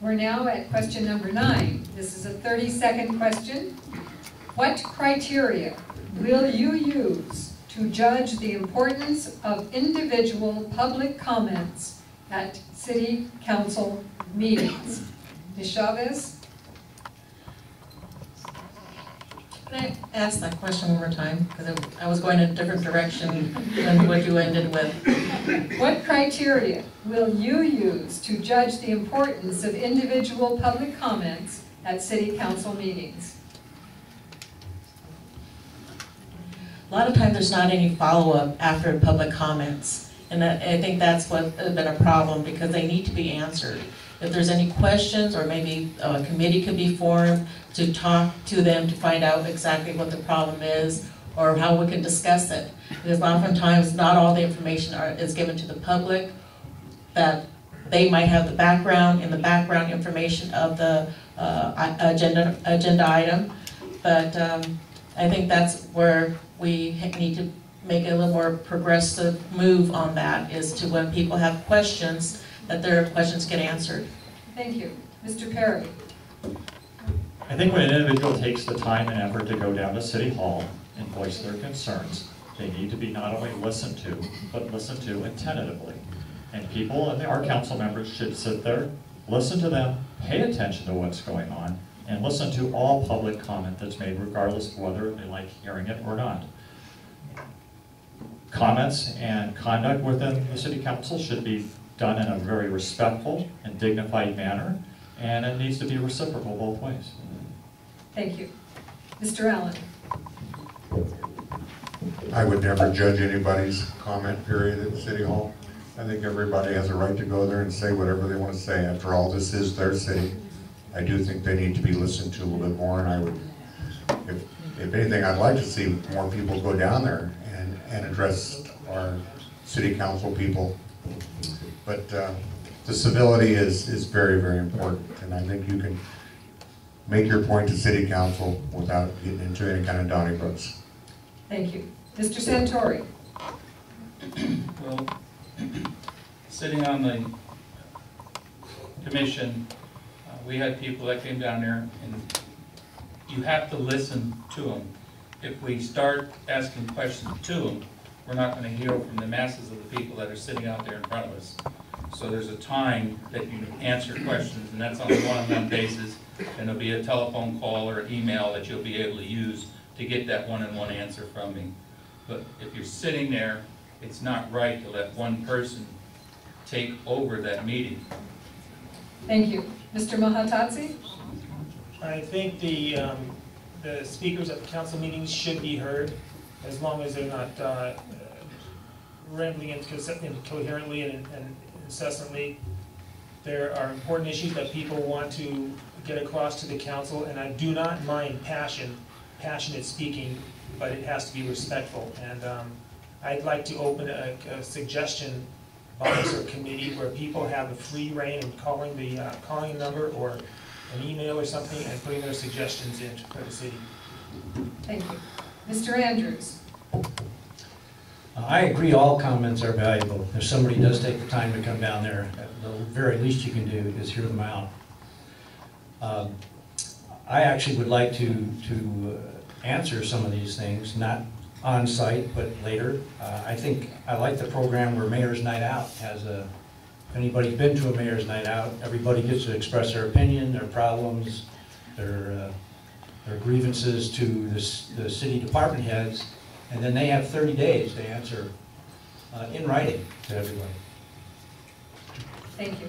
We're now at question number 9. This is a 30-second question. What criteria will you use to judge the importance of individual public comments at City Council meetings? Ms. Chavez? Can I ask that question one more time? Because I was going in a different direction than what you ended with. What criteria will you use to judge the importance of individual public comments at City Council meetings? A lot of times there's not any follow-up after public comments. And I think that's what has been a problem, because they need to be answered. If there's any questions, or maybe a committee could be formed to talk to them to find out exactly what the problem is, or how we can discuss it. Because oftentimes not all the information is given to the public, that they might have the background and the background information of the agenda item. But I think that's where we need to make a little more progressive move on that, is to when people have questions, that their questions get answered. Thank you. Mr. Perry. I think when an individual takes the time and effort to go down to City Hall and voice their concerns, they need to be not only listened to, but listened to attentively. And people, and our council members, should sit there, listen to them, pay attention to what's going on, and listen to all public comment that's made, regardless of whether they like hearing it or not. Comments and conduct within the City Council should be done in a very respectful and dignified manner, and it needs to be reciprocal both ways. Thank you. Mr. Allen. I would never judge anybody's comment period at City Hall. I think everybody has a right to go there and say whatever they want to say. After all, this is their city. I do think they need to be listened to a little bit more, and I would, if anything, I'd like to see more people go down there and address our City Council people. But the civility is very, very important, and I think you can make your point to City Council without getting into any kind of Donnybrooks. Thank you. Mr. Santori. Well, sitting on the commission, we had people that came down there, and you have to listen to them. If we start asking questions to them, we're not going to hear from the masses of the people that are sitting out there in front of us. So there's a time that you answer questions, and that's on a one-on-one basis, and there'll be a telephone call or email that you'll be able to use to get that one-on-one answer from me. But if you're sitting there, it's not right to let one person take over that meeting. Thank you. Mr. Mahatatsi? I think the speakers at the council meetings should be heard, as long as they're not rambling incoherently and incessantly. There are important issues that people want to get across to the council, and I do not mind passionate speaking, but it has to be respectful. And I'd like to open a suggestion box or committee where people have a free reign in calling the calling number or an email or something and putting their suggestions in for the city. Thank you. Mr. Andrews? I agree all comments are valuable. If somebody does take the time to come down there, the very least you can do is hear them out. I actually would like to answer some of these things, not on site, but later. I think I like the program where Mayor's Night Out has a, if anybody's been to a Mayor's Night Out, everybody gets to express their opinion, their problems, their grievances to the city department heads, and then they have 30 days to answer in writing to everybody. Thank you.